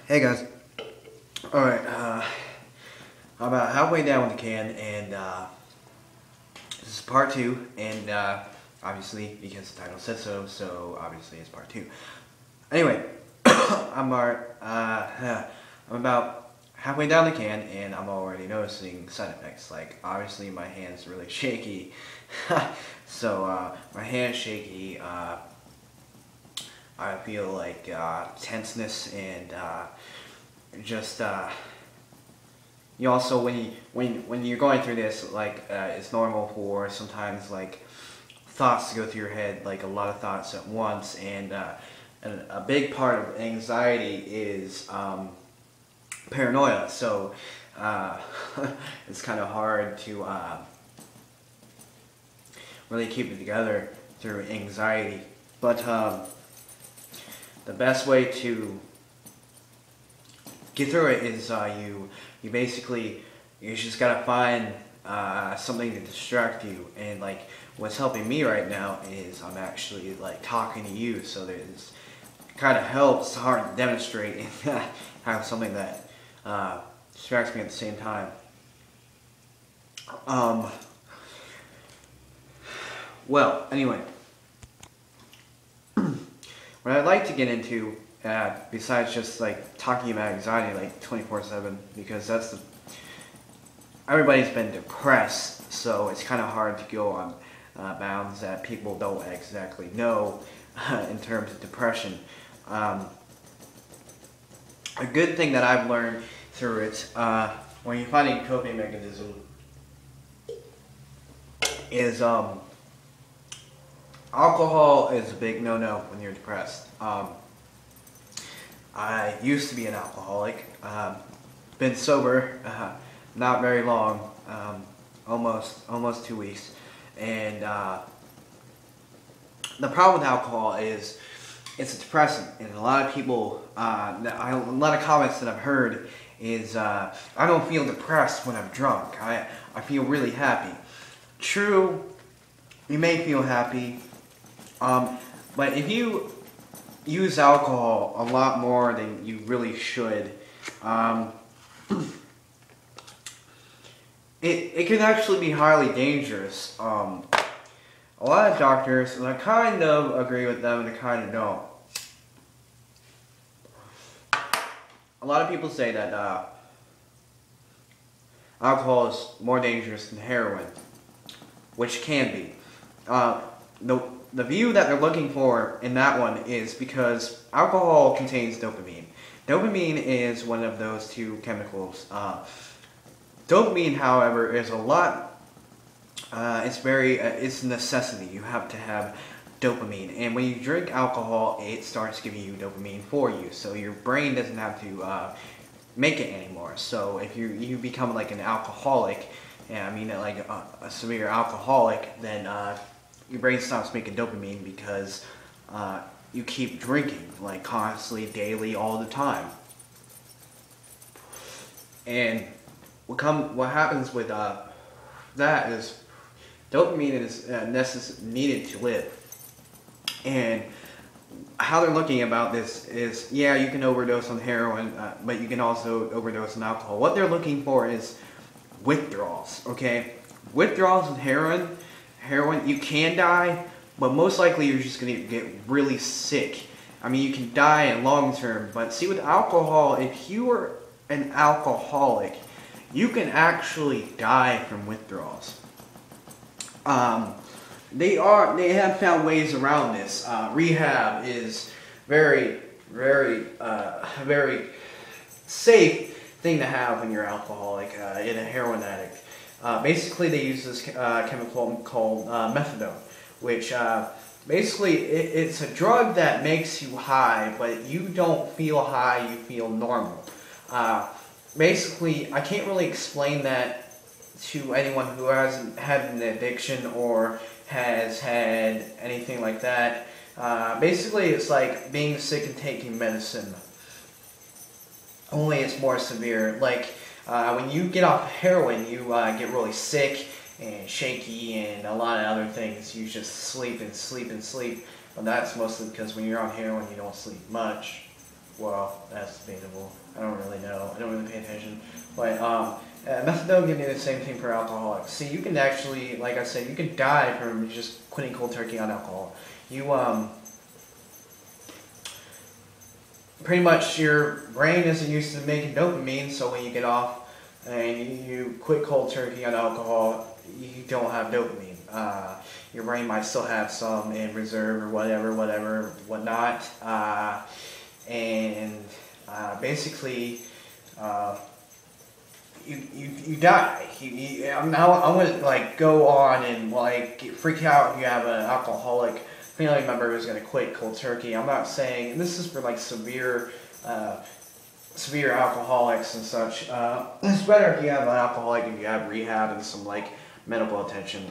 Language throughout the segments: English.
Hey guys. Alright, I'm about halfway down with the can, and this is part two, and obviously, because the title says so, so obviously it's part two. Anyway, I'm about halfway down the can, and I'm already noticing side effects. Like, obviously my hand's really shaky, so my hand's shaky, I feel like tenseness and just you also when you're going through this, like it's normal for sometimes like thoughts to go through your head, like a lot of thoughts at once, and a big part of anxiety is paranoia. So it's kind of hard to really keep it together through anxiety, but the best way to get through it is you basically you just gotta find something to distract you, and like what's helping me right now is I'm actually like talking to you, so there's kind of helps. It's hard to demonstrate and have something that distracts me at the same time. Well, anyway, what I'd like to get into, besides just like talking about anxiety like 24/7, because that's everybody's been depressed, so it's kind of hard to go on bounds that people don't exactly know in terms of depression. A good thing that I've learned through it, when you're finding a coping mechanism, is alcohol is a big no-no when you're depressed. I used to be an alcoholic, been sober not very long, almost 2 weeks, and the problem with alcohol is it's a depressant, and a lot of people, a lot of comments that I've heard is I don't feel depressed when I'm drunk. I feel really happy. True, you may feel happy, but if you use alcohol a lot more than you really should, it can actually be highly dangerous. A lot of doctors, and I kind of agree with them and I kind of don't. A lot of people say that alcohol is more dangerous than heroin, which can be. The view that they're looking for in that one is because alcohol contains dopamine. Dopamine is one of those two chemicals. Dopamine, however, is a lot. It's a necessity. You have to have dopamine, and when you drink alcohol, it starts giving you dopamine for you. So your brain doesn't have to make it anymore. So if you become like an alcoholic, and I mean like a severe alcoholic, then your brain stops making dopamine because you keep drinking, like constantly, daily, all the time. And what happens with that is dopamine is needed to live. And how they're looking about this is, yeah, you can overdose on heroin, but you can also overdose on alcohol. What they're looking for is withdrawals, okay? Withdrawals with heroin, you can die, but most likely you're just going to get really sick. I mean, you can die in long term, but see, with alcohol, if you are an alcoholic, you can actually die from withdrawals. They have found ways around this. Rehab is very safe thing to have when you're alcoholic and a heroin addict. Basically, they use this chemical called methadone, which basically it's a drug that makes you high, but you don't feel high, you feel normal. Basically, I can't really explain that to anyone who hasn't had an addiction or has had anything like that. Basically, it's like being sick and taking medicine, only it's more severe. Like when you get off heroin, you get really sick and shaky and a lot of other things. You just sleep and sleep and sleep. But that's mostly because when you're on heroin, you don't sleep much. well, that's debatable. I don't really know. I don't really pay attention. But methadone can do the same thing for alcoholics. See, you can actually, like I said, you can die from just quitting cold turkey on alcohol. You pretty much your brain isn't used to making dopamine, so when you get off and you quit cold turkey on alcohol, you don't have dopamine. Your brain might still have some in reserve or whatnot. Basically, you die. I'm gonna like go on and like freak out if you have an alcoholic family member who's gonna quit cold turkey. I'm not saying, and this is for like severe alcoholics and such. It's better if you have an alcoholic and you have rehab and some like medical attention.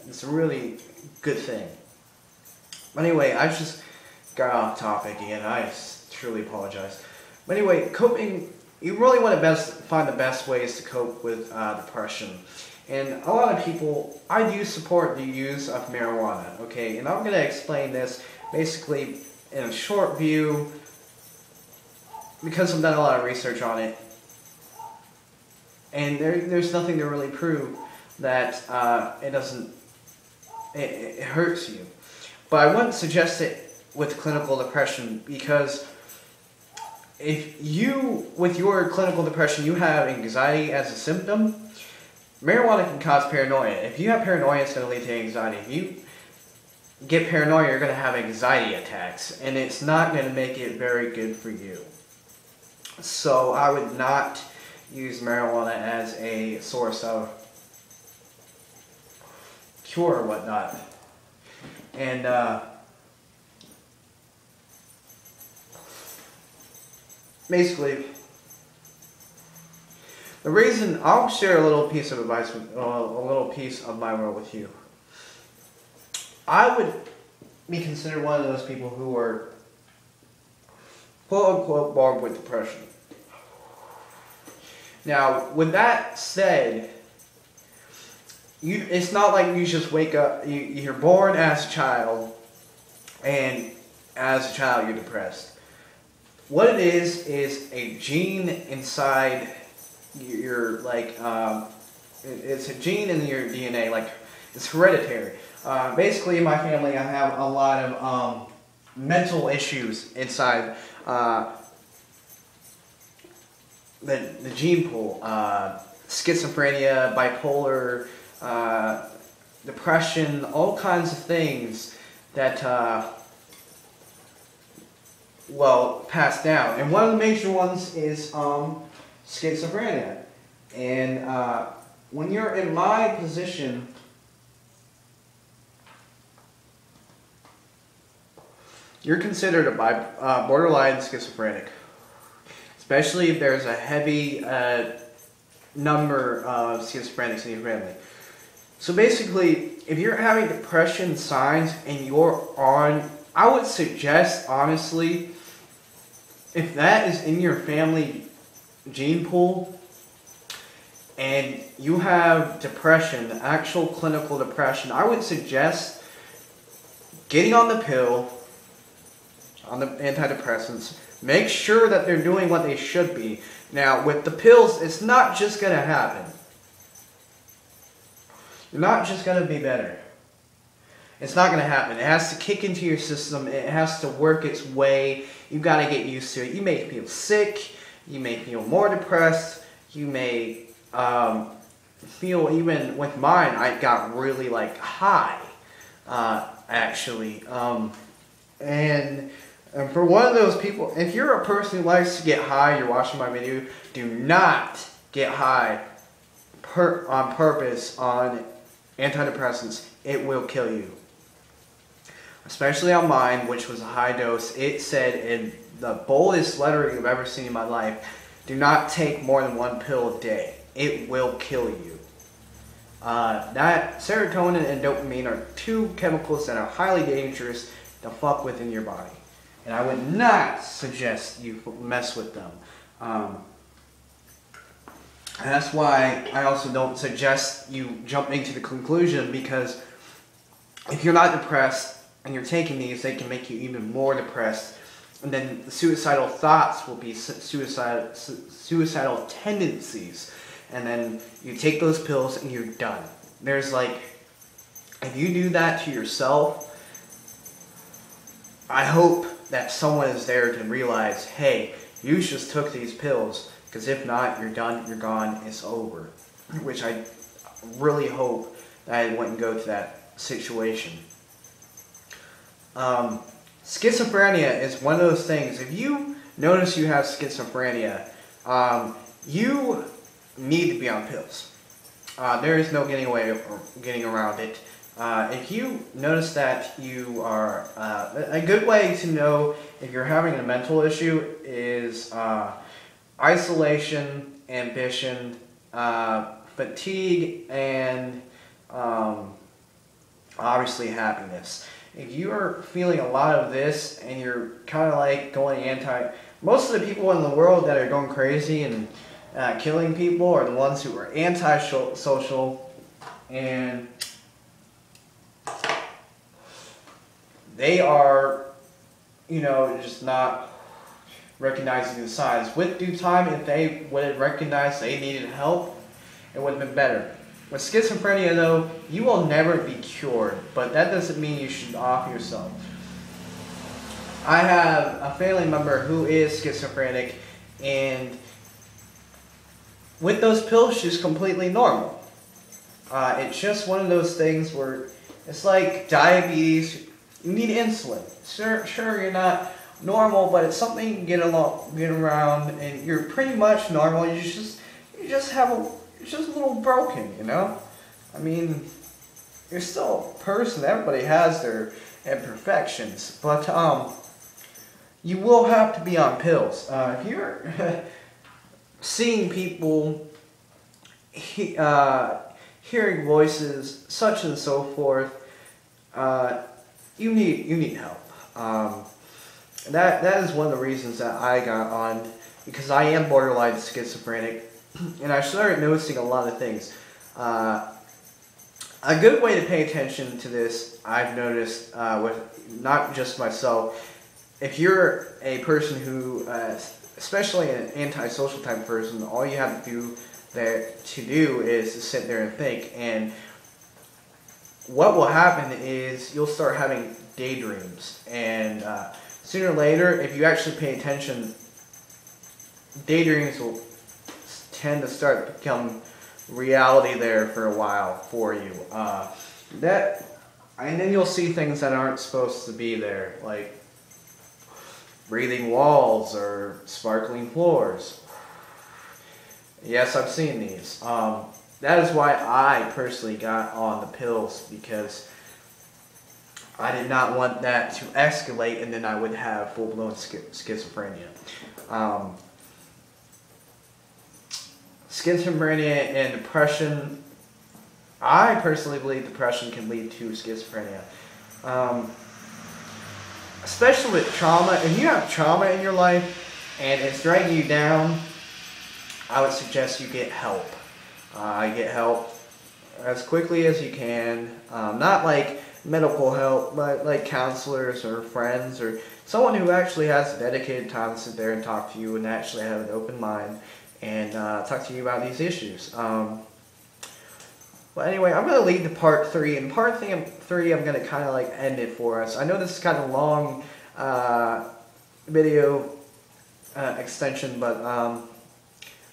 It's a really good thing. But anyway, I just got off topic again. I truly apologize. But anyway, coping. You really want to find the best ways to cope with depression. And a lot of people, I do support the use of marijuana, okay? And I'm going to explain this basically in a short view because I've done a lot of research on it. And there's nothing to really prove that it hurts you. But I wouldn't suggest it with clinical depression because if you, with your clinical depression, you have anxiety as a symptom, marijuana can cause paranoia. If you have paranoia, it's going to lead to anxiety. If you get paranoia, you're going to have anxiety attacks, and it's not going to make it very good for you. So I would not use marijuana as a source of cure or whatnot. And basically, the reason, I'll share a little piece of advice, a little piece of my world with you. I would be considered one of those people who are quote unquote born with depression. Now, with that said, it's not like you just wake up, you're born as a child, and as a child you're depressed. What it is a gene inside your, like, it's a gene in your DNA, like, it's hereditary. Basically, in my family, I have a lot of mental issues inside the gene pool. Schizophrenia, bipolar, depression, all kinds of things that passed down. And one of the major ones is schizophrenia. And when you're in my position, you're considered a borderline schizophrenic, especially if there's a heavy number of schizophrenics in your family. So basically, if you're having depression signs and you're on, I would suggest, honestly, if that is in your family gene pool and you have depression, actual clinical depression, I would suggest getting on the pill, on the antidepressants. Make sure that they're doing what they should be. Now, with the pills, it's not just going to happen. You're not just going to be better. It's not going to happen. It has to kick into your system. It has to work its way. You've got to get used to it. You may feel sick. You may feel more depressed. You may feel, even with mine, I got really like high, actually. And for one of those people, if you're a person who likes to get high, you're watching my video, do not get high on purpose on antidepressants. It will kill you. Especially on mine, which was a high dose. It said in the boldest lettering I've ever seen in my life, do not take more than 1 pill a day. It will kill you. That serotonin and dopamine are two chemicals that are highly dangerous to fuck with in your body. And I would not suggest you mess with them. And that's why I also don't suggest you jumping to the conclusion, because if you're not depressed and you're taking these, they can make you even more depressed And then the suicidal thoughts will be suicidal tendencies. And then you take those pills and you're done. There's like, if you do that to yourself, I hope that someone is there to realize, hey, you just took these pills, because if not, you're done, you're gone, it's over. Which I really hope that I wouldn't go to that situation. Schizophrenia is one of those things. If you notice you have schizophrenia, you need to be on pills. There is no getting away or getting around it. If you notice that you are, a good way to know if you're having a mental issue is isolation, ambition, fatigue, and obviously happiness. If you're feeling a lot of this and you're kind of like going most of the people in the world that are going crazy and killing people are the ones who are anti-social, and they are, just not recognizing the signs. With due time, if they would have recognized they needed help, it would have been better. With schizophrenia, though, you will never be cured, but that doesn't mean you should off yourself. I have a family member who is schizophrenic, and with those pills, she's completely normal. It's just one of those things where it's like diabetes. You need insulin. Sure, you're not normal, but it's something you can get around, and you're pretty much normal. You're just a little broken, I mean, you're still a person. Everybody has their imperfections, but you will have to be on pills. If you're seeing people, hearing voices, such and so forth, you need help. That is one of the reasons that I got on, because I am borderline schizophrenic, and I started noticing a lot of things. A good way to pay attention to this, I've noticed, with not just myself, if you're a person who, especially an antisocial type of person, all you have to do is to sit there and think, and what will happen is you'll start having daydreams, and sooner or later, if you actually pay attention, daydreams will tend to start to become reality there for a while for you. And then you'll see things that aren't supposed to be there, like breathing walls or sparkling floors. Yes, I've seen these. That is why I personally got on the pills, because I did not want that to escalate and then I would have full-blown schizophrenia. Schizophrenia and depression, I personally believe depression can lead to schizophrenia. Especially with trauma. If you have trauma in your life and it's dragging you down, I would suggest you get help. Get help as quickly as you can. Not like medical help, but like counselors or friends or someone who actually has dedicated time to sit there and talk to you and actually have an open mind and talk to you about these issues. But anyway, I'm going to lead to part 3. In part 3, I'm going to kind of like end it for us. I know this is kind of a long video extension, but I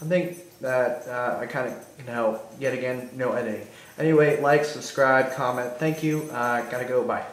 think that I kind of can help. Yet again, no editing. Anyway, like, subscribe, comment. Thank you. Gotta go. Bye.